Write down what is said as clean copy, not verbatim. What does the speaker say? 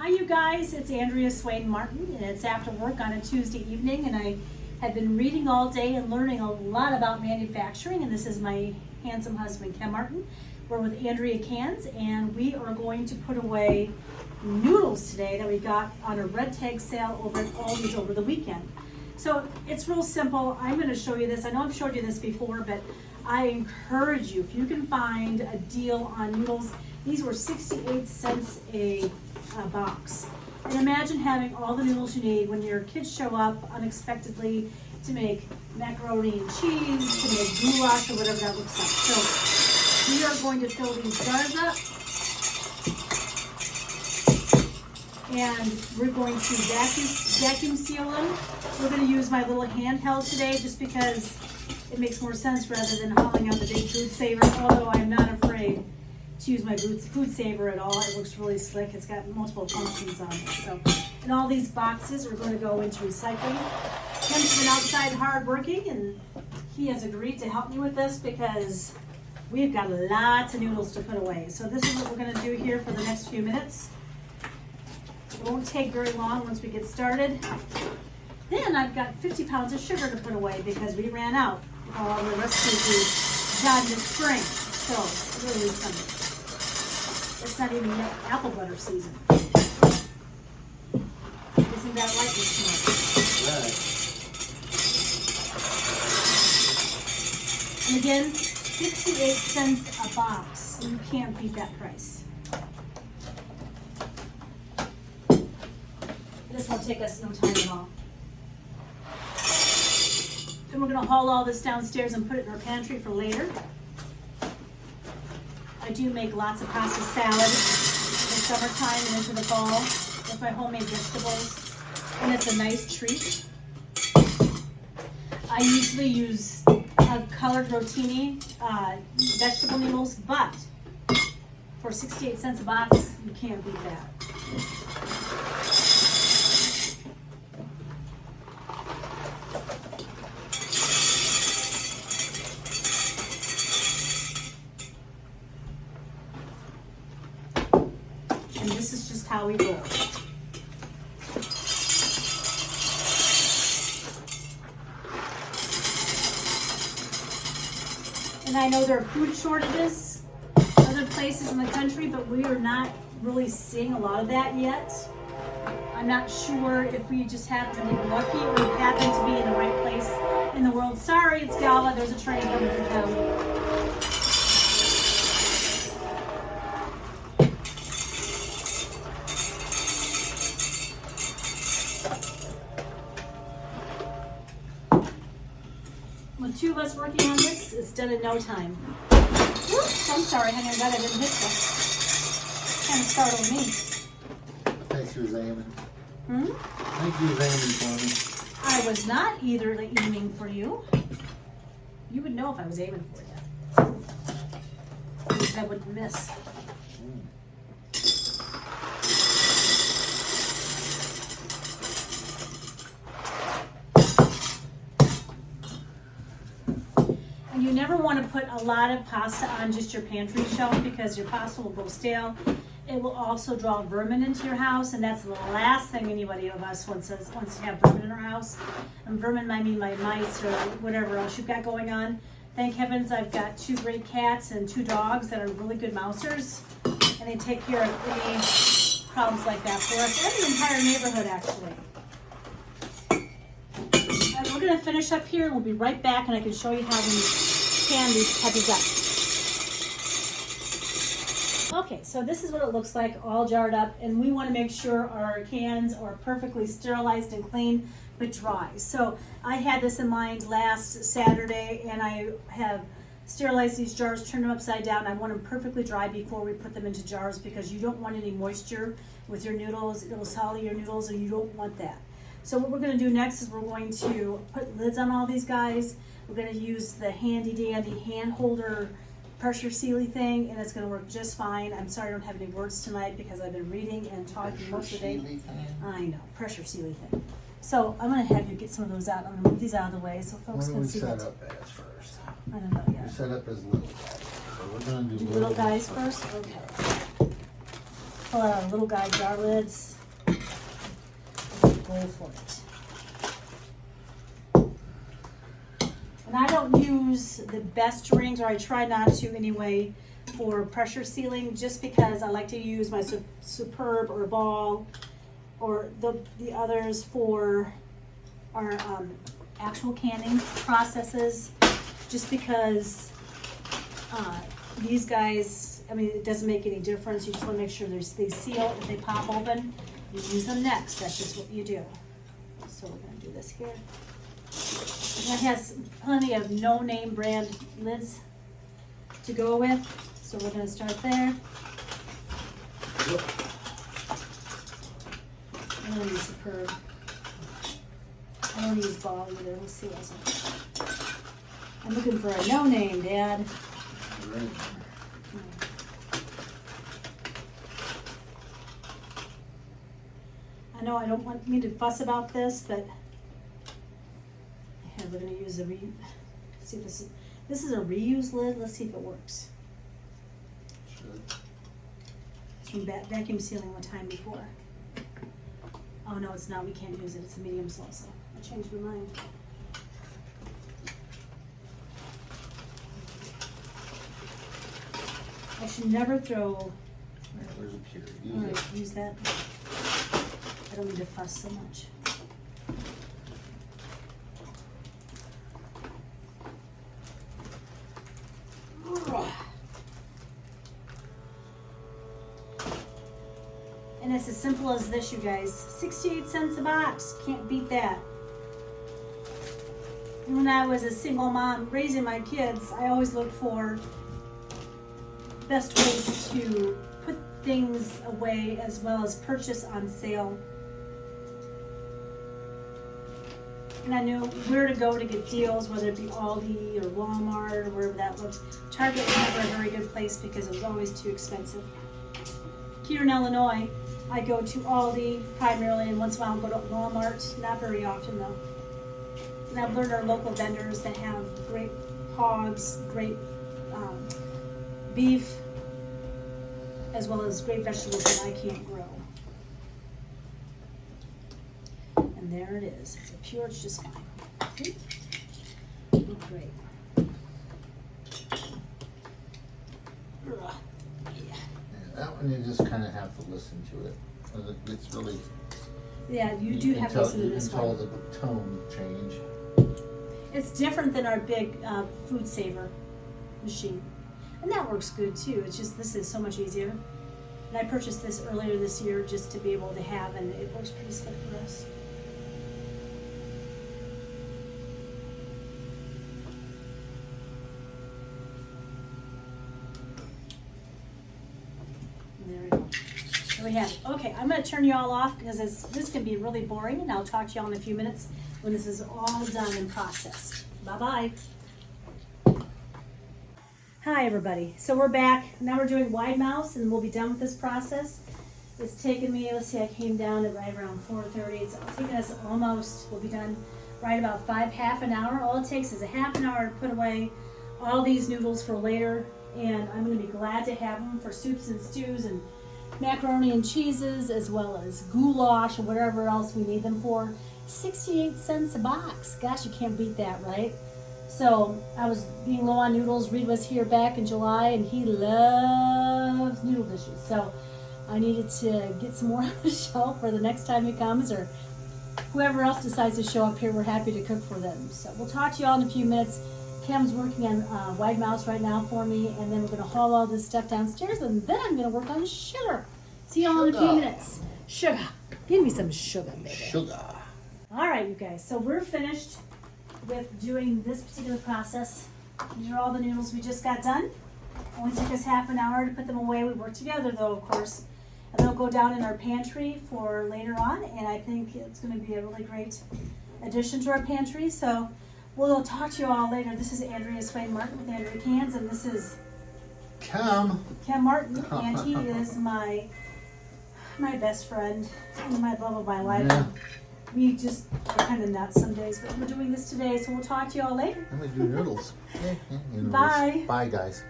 Hi you guys, it's Andrea Martin, and it's after work on a Tuesday evening, and I have been reading all day and learning a lot about manufacturing, and this is my handsome husband Ken Martin. We're with Andrea Cans, and we are going to put away noodles today that we got on a red tag sale over at Oodles over the weekend. So it's real simple. I'm going to show you this. I know I've showed you this before, but I encourage you, if you can find a deal on noodles, these were 68 cents a box. And imagine having all the noodles you need when your kids show up unexpectedly to make macaroni and cheese, to make goulash, or whatever that looks like. So we are going to fill these jars up, and we're going to vacuum seal them. We're going to use my little handheld today just because it makes more sense rather than hauling out the big food saver, although I'm not afraid to use my food saver at all. It looks really slick. It's got multiple functions on it. So, and all these boxes are going to go into recycling. Ken's been outside hard working, and he has agreed to help me with this because we've got lots of noodles to put away. So this is what we're going to do here for the next few minutes. It won't take very long once we get started. Then I've got 50 pounds of sugar to put away because we ran out of all the recipes we got in the spring. So really something. It's not even yet apple butter season. Isn't that lightning smart? Right. And again, 68 cents a box. You can't beat that price. This won't take us no time at all. Then we're going to haul all this downstairs and put it in our pantry for later. I do make lots of pasta salad in the summertime and into the fall with my homemade vegetables, and it's a nice treat. I usually use colored rotini vegetable noodles, but for 68 cents a box, you can't beat that. And this is just how we roll. And I know there are food shortages other places in the country, but we are not really seeing a lot of that yet. I'm not sure if we just happen to be lucky or we happen to be in the right place in the world. Sorry, it's Galva. There's a train coming through town. With two of us working on this, it's done in no time. Oops, I'm sorry, honey, I'm glad I didn't hit you. Kind of startled me. I think she was aiming. Hmm? I think you was aiming for me. I was not either aiming for you. You would know if I was aiming for you. At least I wouldn't miss. You never want to put a lot of pasta on just your pantry shelf because your pasta will go stale. It will also draw vermin into your house, and that's the last thing anybody of us wants to have vermin in our house. And vermin, I mean my mice or whatever else you've got going on. Thank heavens I've got 2 great cats and 2 dogs that are really good mousers, and they take care of any problems like that for us and the entire neighborhood actually. And we're going to finish up here, and we'll be right back, and I can show you how we can these puppies up. Okay, so this is what it looks like, all jarred up, and we want to make sure our cans are perfectly sterilized and clean, but dry. So I had this in mind last Saturday, and I have sterilized these jars, turned them upside down. I want them perfectly dry before we put them into jars because you don't want any moisture with your noodles. It'll sully your noodles, and you don't want that. So what we're going to do next is we're going to put lids on all these guys. We're going to use the handy dandy hand holder pressure sealy thing, and it's going to work just fine. I'm sorry I don't have any words tonight because I've been reading and talking most of the day. I know, pressure sealy thing. So I'm going to have you get some of those out. I'm going to move these out of the way so folks can see What that. do we set up as first? I don't know yet. We set up as little guys. So we're going to do Little guys first? Okay. Pull out our little guy jar lids. Go for it. And I don't use the best rings, or I try not to anyway, for pressure sealing, just because I like to use my Superb or Ball or the others for our actual canning processes, just because these guys, I mean, it doesn't make any difference. You just want to make sure they seal. If they pop open, you use them next. That's just what you do. So we're going to do this here. And it has plenty of no-name brand lids to go with. So we're going to start there. I'm going to use Superb. I don't use Ball either. We'll see what's on. I'm looking for a no-name, Dad. Right. I know I don't want me to fuss about this, but yeah, we're going to use let's see if this is a reuse lid. Let's see if it works. Should. It's from vacuum sealing one time before. Oh no, it's not. We can't use it. It's a medium salsa. I changed my mind. I should never throw. Where's a pewter? All right, use that. I don't need to fuss so much. And it's as simple as this, you guys. 68 cents a box. Can't beat that. When I was a single mom raising my kids, I always looked for best ways to put things away as well as purchase on sale. And I knew where to go to get deals, whether it be Aldi or Walmart or wherever that looked. Target was never a very good place because it was always too expensive. Here in Illinois, I go to Aldi primarily, and once in a while I'll go to Walmart. Not very often though. And I've learned our local vendors that have great hogs, great beef, as well as great vegetables that I can't grow. And there it is. It's a pure, it's just fine. Okay. Oh, great. Yeah. That one you just kind of have to listen to it. 'Cause it's really. Yeah, you do have to listen to this one. You can tell the tone change. It's different than our big food saver machine. And that works good too. It's just this is so much easier. And I purchased this earlier this year just to be able to have, and it works pretty slick for us. There we go. There we have it. Okay, I'm going to turn you all off because this can be really boring, and I'll talk to you all in a few minutes when this is all done and processed. Bye-bye. Hi, everybody. So we're back. Now we're doing wide mouse, and we'll be done with this process. It's taken me, let's see, I came down at right around 4:30. It's taken us almost, we'll be done right about half an hour. All it takes is a half an hour to put away all these noodles for later, and I'm going to be glad to have them for soups and stews and macaroni and cheeses, as well as goulash or whatever else we need them for. 68 cents a box. Gosh, you can't beat that, right? So I was being low on noodles. Reed was here back in July, and he loves noodle dishes. So I needed to get some more on the shelf for the next time he comes, or whoever else decides to show up here. We're happy to cook for them. So we'll talk to you all in a few minutes. Cam's working on wide mouse right now for me, and then we're going to haul all this stuff downstairs, and then I'm going to work on sugar. See you all in a few minutes. Sugar. Give me some sugar, baby. Sugar. All right, you guys. So we're finished with doing this particular process. These are all the noodles we just got done. Only took us half an hour to put them away. We work together though, of course. And they'll go down in our pantry for later on, and I think it's going to be a really great addition to our pantry. So we'll talk to you all later. This is Andrea's Flame Martin with Andrea Cans, and this is Cam Martin, and he is my best friend and my love of my life. Yeah. We just are kind of nuts some days, but we're doing this today, so we'll talk to you all later. I'm gonna do noodles. Noodles. Bye. Bye, guys.